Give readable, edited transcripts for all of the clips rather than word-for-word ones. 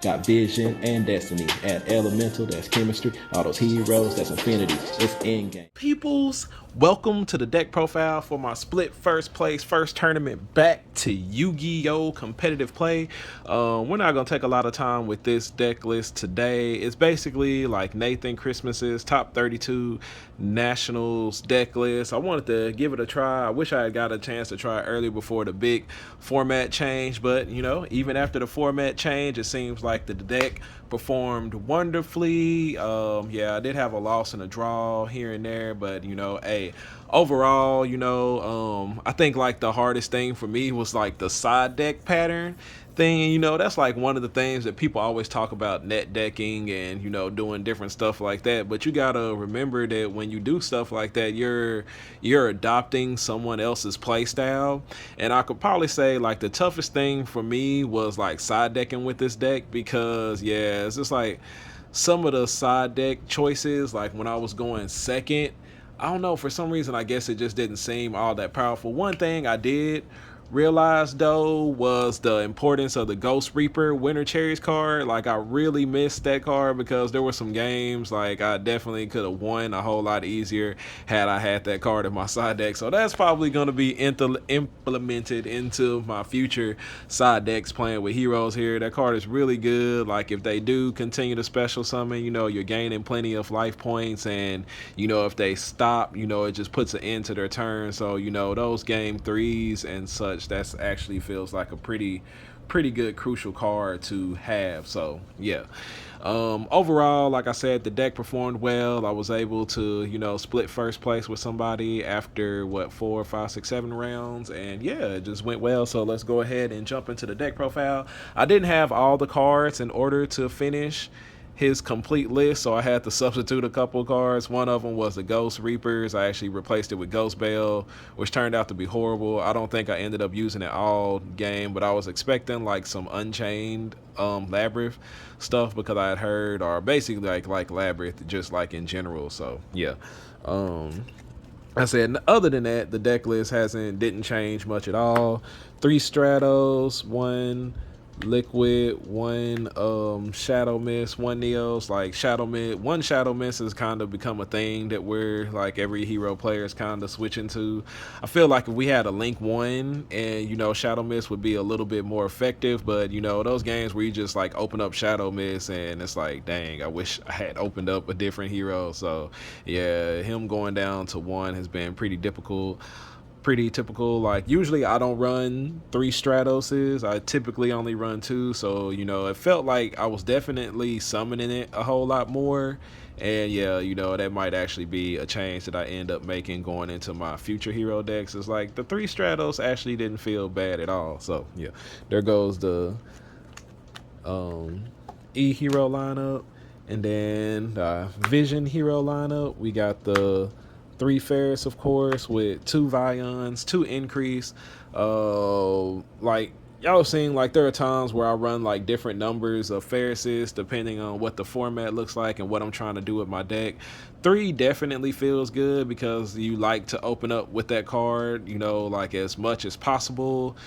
Got vision and destiny. Add elemental, that's chemistry. All those heroes, that's infinity. It's endgame. Peoples, welcome to the deck profile for my split first place, first tournament back to Yu-Gi-Oh! Competitive play. We're not going to take a lot of time with this deck list today. It's basically like Nathan Christmas's top 32 Nationals deck list. I wanted to give it a try. I wish I had got a chance to try it earlier before the big format change, but you know, even after the format change, it seems like the deck performed wonderfully. Yeah, I did have a loss and a draw here and there, but you know, hey, overall, you know, I think like the hardest thing for me was like the side deck pattern thing. And you know, that's like one of the things that people always talk about, net decking and you know, doing different stuff like that. But you gotta remember that when you do stuff like that, you're adopting someone else's play style. And I could probably say like the toughest thing for me was like side decking with this deck, because yeah, it's just like some of the side deck choices, like when I was going second, I don't know, for some reason I guess it just didn't seem all that powerful. One thing I did realized though was the importance of the Ghost Reaper Winter Cherries card. Like I really missed that card because there were some games like I definitely could have won a whole lot easier had I had that card in my side deck. So that's probably going to be implemented into my future side decks playing with heroes here. That card is really good. Like if they do continue to special summon, you know, you're gaining plenty of life points, and you know, if they stop, you know, it just puts an end to their turn. So you know, those game threes and such, that's actually feels like a pretty good crucial card to have. So yeah, overall, like I said, the deck performed well. I was able to, you know, split first place with somebody after what, 4, 5, 6, 7 rounds, and yeah, it just went well. So let's go ahead and jump into the deck profile. I didn't have all the cards in order to finish his complete list, so I had to substitute a couple cards. One of them was the Ghost Reapers. I actually replaced it with Ghost Bell, which turned out to be horrible. I don't think I ended up using it all game, but I was expecting like some Unchained Labyrinth stuff, because I had heard, or basically like Labyrinth just like in general. So yeah, I said, other than that, the deck list didn't change much at all. 3 Stratos, 1 Liquid, 1 Shadow Mist, 1 Neos. Like one Shadow Mist has kind of become a thing that we're like every hero player is kind of switching to. I feel like if we had a Link 1 and you know, Shadow Mist would be a little bit more effective, but you know, those games where you just like open up Shadow Mist and it's like, dang, I wish I had opened up a different hero. So yeah, him going down to 1 has been pretty difficult, pretty typical. Like usually I don't run 3 Stratoses, I typically only run 2. So you know, it felt like I was definitely summoning it a whole lot more. And yeah, you know, that might actually be a change that I end up making going into my future hero decks. It's like the 3 Stratos actually didn't feel bad at all. So yeah, there goes the E hero lineup. And then Vision hero lineup, we got the 3 Ferris, of course, with 2 Vions, 2 Increase. Like y'all seeing, like there are times where I run like different numbers of Ferrises depending on what the format looks like and what I'm trying to do with my deck. 3 definitely feels good because you like to open up with that card, you know, like as much as possible.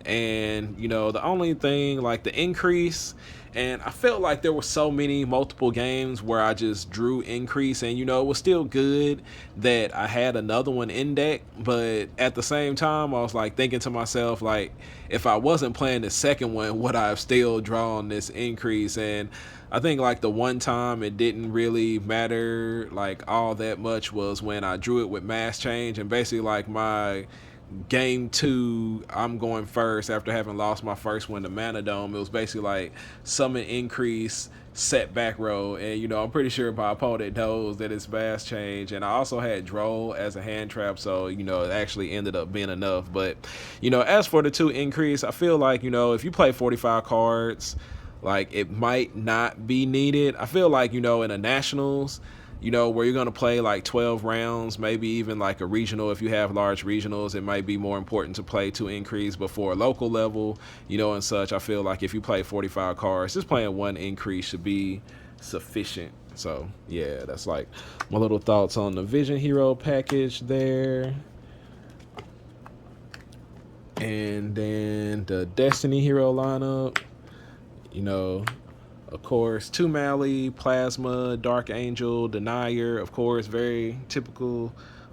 And you know, the only thing like the Increase, and I felt like there were so many multiple games where I just drew Increase, and you know, it was still good that I had another one in deck, but at the same time I was like thinking to myself, like if I wasn't playing the second one, would I have still drawn this Increase? And I think like the one time it didn't really matter like all that much was when I drew it with Mass Change, and basically like my game 2, I'm going first after having lost my first one to Mana Dome. It was basically like summon Increase, set back row, and you know, I'm pretty sure my opponent knows that it's Mass Change. And I also had Droll as a hand trap, so you know, it actually ended up being enough. But you know, as for the 2 Increase, I feel like, you know, if you play 45 cards, like it might not be needed. I feel like, you know, in the Nationals, you know, where you're going to play like 12 rounds, maybe even like a regional. If you have large regionals, it might be more important to play 2 Increase before a local level, you know, and such. I feel like if you play 45 cards, just playing 1 Increase should be sufficient. So yeah, that's like my little thoughts on the Vision Hero package there. And then the Destiny Hero lineup, you know, Of course, Two Mally, Plasma, Dark Angel, Denier, of course, very typical.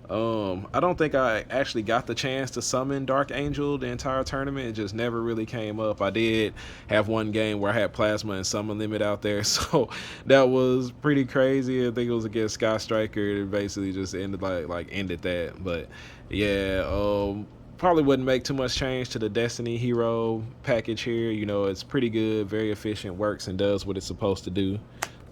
I don't think I actually got the chance to summon Dark Angel the entire tournament. It just never really came up. I did have one game where I had Plasma and Summon Limit out there, so that was pretty crazy. I think it was against Sky Striker. It basically just ended ended that. But yeah, probably wouldn't make too much change to the Destiny Hero package here. You know, it's pretty good, very efficient, works and does what it's supposed to do.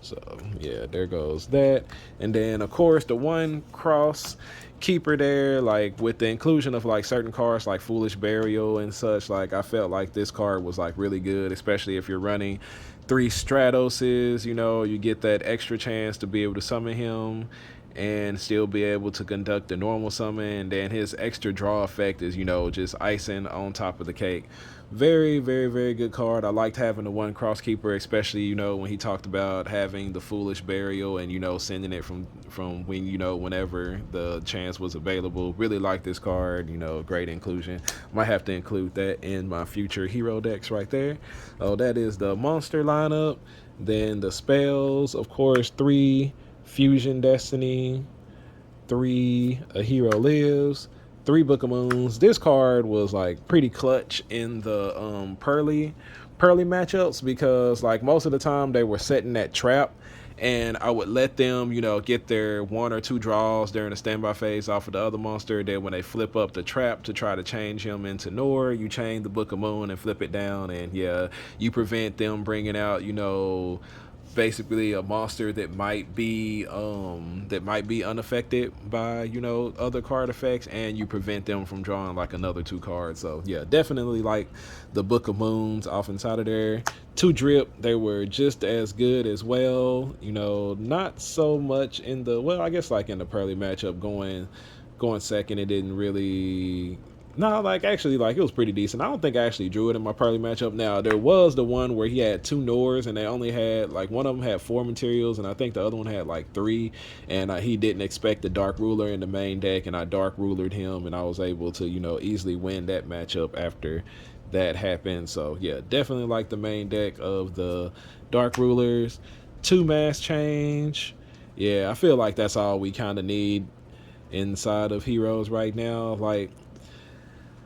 So yeah, there goes that. And then of course the one cross keeper there, like with the inclusion of like certain cards like Foolish Burial and such, like I felt like this card was like really good, especially if you're running 3 Stratoses. You know, you get that extra chance to be able to summon him and still be able to conduct the normal summon, and then his extra draw effect is, you know, just icing on top of the cake. Very, very, very good card. I liked having the one crosskeeper, especially, you know, when he talked about having the Foolish Burial and, you know, sending it from when, you know, whenever the chance was available. Really like this card, you know, great inclusion. Might have to include that in my future hero decks right there. Oh, that is the monster lineup. Then the spells, of course, 3 Fusion Destiny, 3 A Hero Lives, 3 Book of Moons. This card was like pretty clutch in the Pearly matchups, because like most of the time they were setting that trap, and I would let them, you know, get their 1 or 2 draws during the standby phase off of the other monster. Then when they flip up the trap to try to change him into Nor, you chain the Book of Moon and flip it down, and yeah, you prevent them bringing out, you know, basically a monster that might be unaffected by, you know, other card effects, and you prevent them from drawing like another 2 cards. So yeah, definitely like the Book of Moons off inside of there. 2 Drip, they were just as good as well. You know, not so much in the, well, I guess like in the Pearly matchup going second, it didn't really. No, like actually, like it was pretty decent. I don't think I actually drew it in my Pearly matchup. Now there was the one where he had 2 Nors, and they only had like, one of them had 4 materials, and I think the other one had like 3. And he didn't expect the Dark Ruler in the main deck, and I Dark Rulered him, and I was able to, you know, easily win that matchup after that happened. So yeah, definitely like the main deck of the Dark Rulers. 2 Mass Change. Yeah, I feel like that's all we kind of need inside of Heroes right now. Like,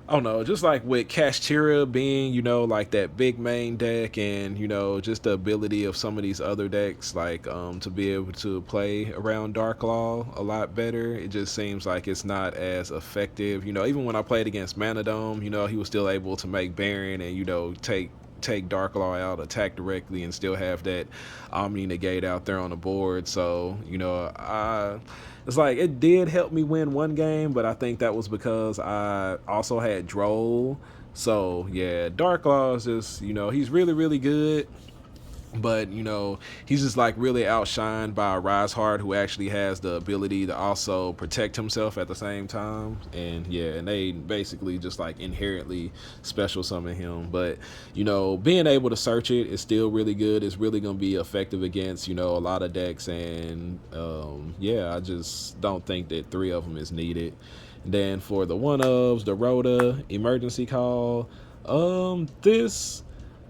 I don't know, just like with Kashtira being, you know, like that big main deck, and, you know, just the ability of some of these other decks, like to be able to play around Dark Law a lot better. It just seems like it's not as effective. You know, even when I played against Manadome, you know, he was still able to make Baron and, you know, take Dark Law out, attack directly, and still have that Omni Negate out there on the board. So, you know, it's like it did help me win one game, but I think that was because I also had Droll. So yeah, Dark Law is just, you know, he's really, really good, but, you know, he's just like really outshined by a Rise Heart, who actually has the ability to also protect himself at the same time. And yeah, and they basically just like inherently special summon him. But, you know, being able to search it is still really good. It's really going to be effective against, you know, a lot of decks. And yeah, I just don't think that 3 of them is needed. Then for the one-ofs, the Rhoda, Emergency Call, this,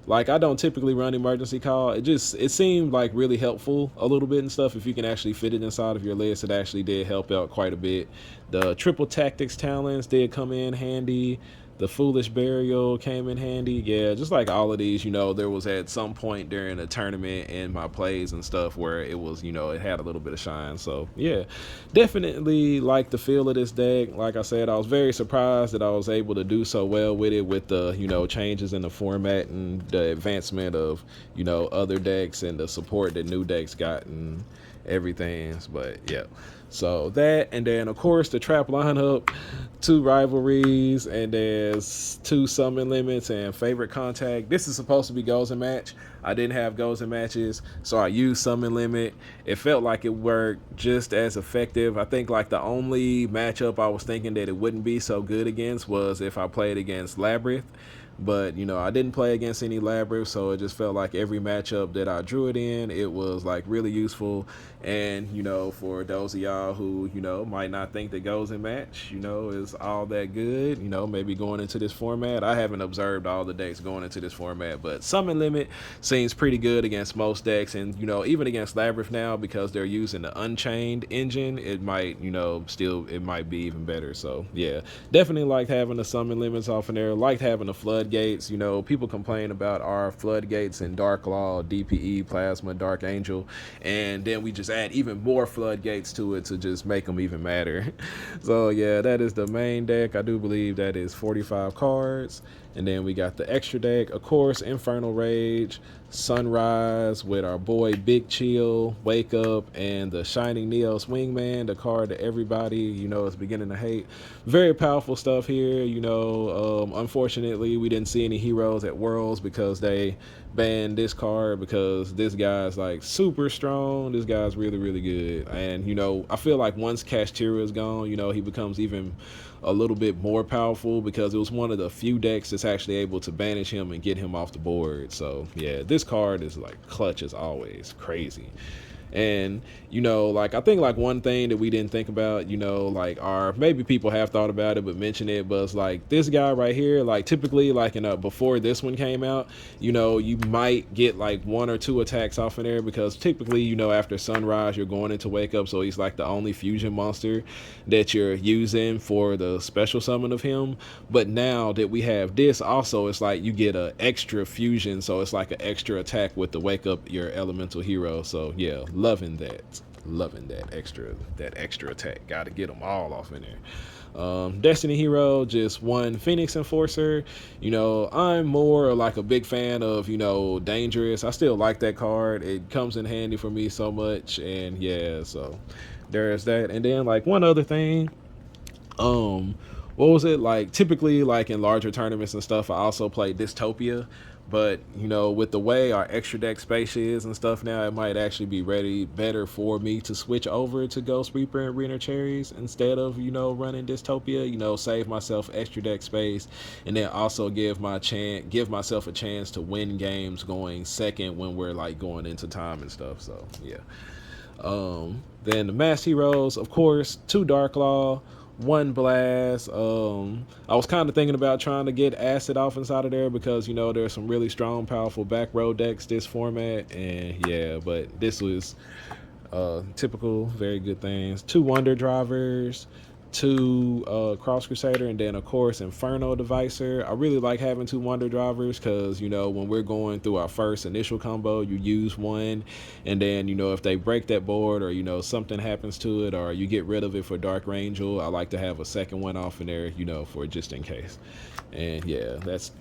like, I don't typically run Emergency Call. It seemed like really helpful a little bit and stuff. If you can actually fit it inside of your list, it actually did help out quite a bit. The Triple Tactics Talents did come in handy. The Foolish Burial came in handy. Yeah, just like all of these, you know, there was at some point during the tournament in my plays and stuff where it was, you know, it had a little bit of shine. So yeah, definitely like the feel of this deck. Like I said, I was very surprised that I was able to do so well with it, with the, you know, changes in the format and the advancement of, you know, other decks and the support that new decks got and everything. But yeah, so that, and then of course the trap lineup, 2 rivalries, and there's 2 summon limits and favorite contact. This is supposed to be goals and match. I didn't have goals and matches, so I used summon limit. It felt like it worked just as effective. I think like the only matchup I was thinking that it wouldn't be so good against was if I played against Labyrinth. but you know, I didn't play against any labyrinth, so it just felt like every matchup that I drew it in, it was like really useful. And you know, for those of y'all who, you know, might not think that goes in match, you know, is all that good, you know, maybe going into this format. I haven't observed all the decks going into this format, but summon limit seems pretty good against most decks, and you know, even against labyrinth now, because they're using the Unchained engine, it might, you know, still, it might be even better. So yeah, definitely liked having the summon limits off in there, liked having the floodgates. You know, people complain about our floodgates in Dark Law, DPE, Plasma, Dark Angel, and then we just add even more floodgates to it to just make them even madder. So yeah, that is the main deck. I do believe that is 45 cards. And then we got the extra deck, of course, Infernal Rage, Sunrise with our boy Big Chill, Wake Up, and the Shining Neos Wingman, the card that everybody, you know, is beginning to hate. Very powerful stuff here. You know, unfortunately, we didn't see any heroes at Worlds because they banned this card, because this guy's like super strong. This guy's really, really good. And, you know, I feel like once Kashtira is gone, you know, he becomes even a little bit more powerful, because it was one of the few decks that's actually able to banish him and get him off the board. So yeah, this card is like clutch as always, crazy. And you know, like I think like one thing that we didn't think about, you know, like, or maybe people have thought about it but mention it, but it's like this guy right here, like typically like in a, before this one came out, you know, you might get like 1 or 2 attacks off in there, because typically, you know, after Sunrise you're going into Wake Up, so he's like the only fusion monster that you're using for the special summon of him. But now that we have this also, it's like you get a extra fusion, so it's like an extra attack with the Wake Up your elemental hero. So yeah, loving that extra attack. Gotta get them all off in there. Destiny hero, just one Phoenix Enforcer. You know, I'm more like a big fan of, you know, Dangerous. I still like that card. It comes in handy for me so much. And yeah, so there's that. And then like one other thing, what was it, like typically like in larger tournaments and stuff, I also play Dystopia. But you know, with the way our extra deck space is and stuff now, it might actually be better for me to switch over to Ghost Reaper and Arena Cherries instead of, you know, running Dystopia. You know, save myself extra deck space, and then also give myself a chance to win games going second when we're like going into time and stuff. So yeah. Then the mass heroes, of course, 2 Dark Law, 1 Blast. I was kind of thinking about trying to get Acid off inside of there, because you know there's some really strong, powerful back row decks this format, and yeah, but this was typical, very good things. 2 Wonder Drivers, 2 Cross Crusader, and then of course Inferno Devicer. I really like having 2 Wonder Drivers, because you know when we're going through our first initial combo, you use one, and then you know if they break that board, or you know something happens to it, or you get rid of it for Dark Angel, I like to have a second one off in there, you know, for just in case. And yeah, that's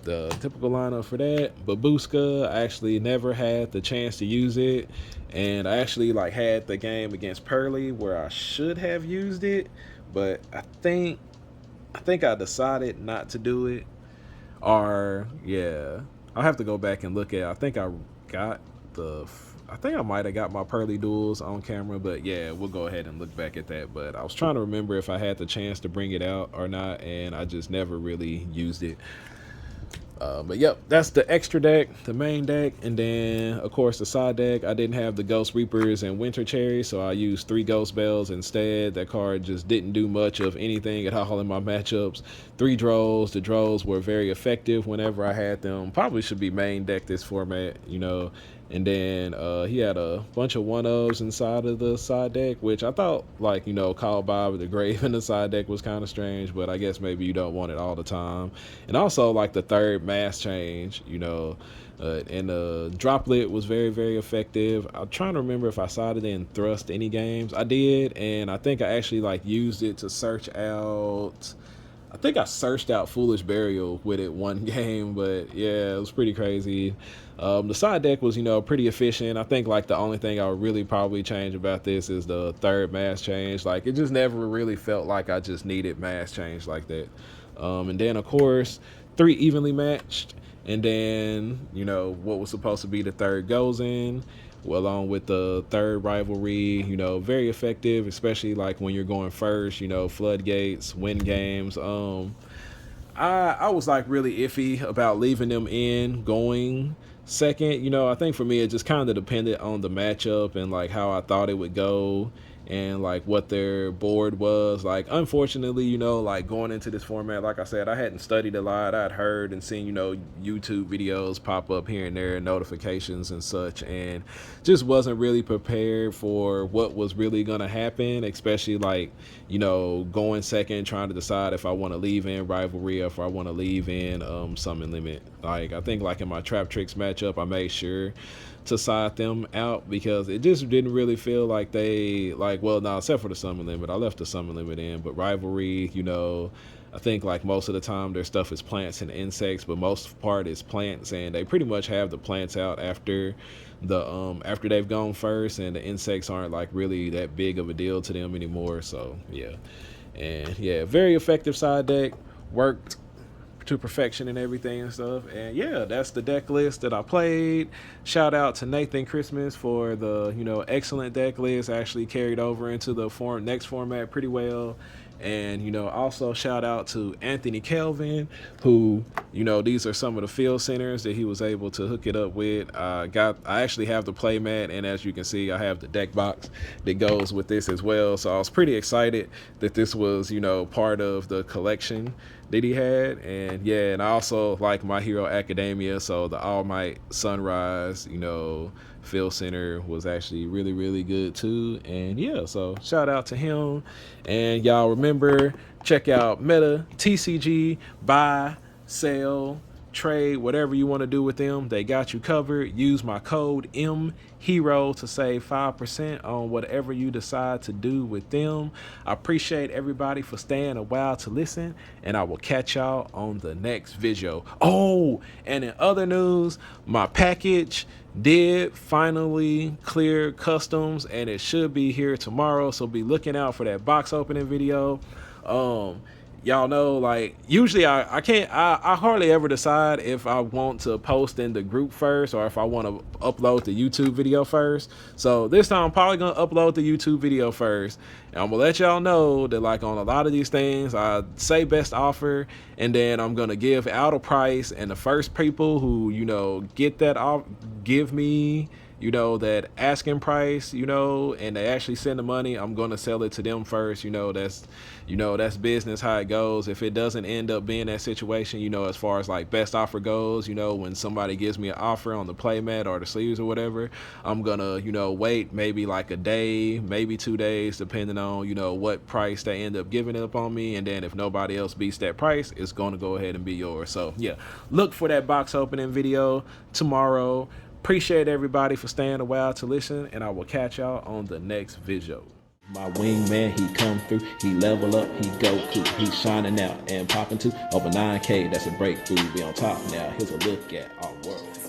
the typical lineup for that. Babushka, I actually never had the chance to use it, and I actually like had the game against Pearly where I should have used it, but I think I decided not to do it. Or yeah, I'll have to go back and look at it. I think I might have got my Pearly duels on camera, but yeah, we'll go ahead and look back at that. But I was trying to remember if I had the chance to bring it out or not, and I just never really used it. But yep, that's the extra deck, the main deck, and then of course the side deck. I didn't have the Ghost Reapers and Winter Cherry, so I used 3 Ghost Bells instead. That card just didn't do much of anything at all in my matchups. 3 Drolls. The Drolls were very effective whenever I had them. Probably should be main deck this format, you know. And then he had a bunch of 1-ofs inside of the side deck, which I thought, like, you know, Call Bob the Grave in the side deck was kind of strange, but I guess maybe you don't want it all the time. And also, like, the 3rd mass change, you know, and the Droplet was very, very effective. I'm trying to remember if I sided in Thrust any games. I did, and I think I actually, like, used it to search out... I think I searched out Foolish Burial with it one game, but yeah, it was pretty crazy. The side deck was, you know, pretty efficient. I think like the only thing I would really probably change about this is the 3rd mass change. Like it just never really felt like I just needed mass change like that. And then of course 3 evenly matched, and then, you know, what was supposed to be the 3rd goes in, along with the 3rd rivalry. You know, very effective, especially like when you're going first, you know, floodgates, win games. I was like really iffy about leaving them in going second. You know, I think for me it just kind of depended on the matchup and like how I thought it would go and like what their board was. Like unfortunately, you know, like going into this format, like I said, I hadn't studied a lot. I'd heard and seen, you know, YouTube videos pop up here and there, notifications and such, and just wasn't really prepared for what was really gonna happen, especially like, you know, going second, trying to decide if I want to leave in rivalry or if I want to leave in summon limit. Like I think like in my trap tricks matchup, I made sure to side them out because it just didn't really feel like they like, well, no, except for the summon limit, I left the summon limit in, but rivalry, you know, I think like most of the time their stuff is plants and insects, but most part is plants, and they pretty much have the plants out after the after they've gone first, and the insects aren't like really that big of a deal to them anymore. So yeah, and yeah, very effective side deck, worked to perfection and everything and stuff. And yeah, that's the deck list that I played. Shout out to Nathan Christmas for the, you know, excellent deck list. Actually carried over into the next format pretty well. And, you know, also shout out to Anthony Kelvin, who, you know, these are some of the field centers that he was able to hook it up with. I actually have the play mat, and as you can see, I have the deck box that goes with this as well. So I was pretty excited that this was, you know, part of the collection that he had. And yeah, and I also like My Hero Academia, so the All Might Sunrise, you know, field center was actually really, really good too. And yeah, so shout out to him. And y'all remember, check out Meta, TCG, buy, sell, trade, whatever you want to do with them, they got you covered. Use my code MHERO to save 5% on whatever you decide to do with them. I appreciate everybody for staying a while to listen, and I will catch y'all on the next video. Oh, and in other news, my package did finally clear customs, and it should be here tomorrow, so be looking out for that box opening video. Y'all know, like, usually I hardly ever decide if I want to post in the group first or if I want to upload the YouTube video first. So this time I'm probably gonna upload the YouTube video first, and I'm gonna let y'all know that like on a lot of these things I say best offer, and then I'm gonna give out a price, and the first people who, you know, get that off, give me, you know, that asking price, you know, and they actually send the money, I'm gonna sell it to them first. You know, that's business, how it goes. If it doesn't end up being that situation, you know, as far as like best offer goes, you know, when somebody gives me an offer on the playmat or the sleeves or whatever, I'm gonna, you know, wait maybe like a day, maybe 2 days, depending on, you know, what price they end up giving it up on me. And then if nobody else beats that price, it's gonna go ahead and be yours. So yeah, look for that box opening video tomorrow. Appreciate everybody for staying a while to listen, and I will catch y'all on the next video. My wingman, he come through, he level up, he go cool, he's shining out and popping to over 9K. That's a breakthrough. We on top now. Here's a look at our world.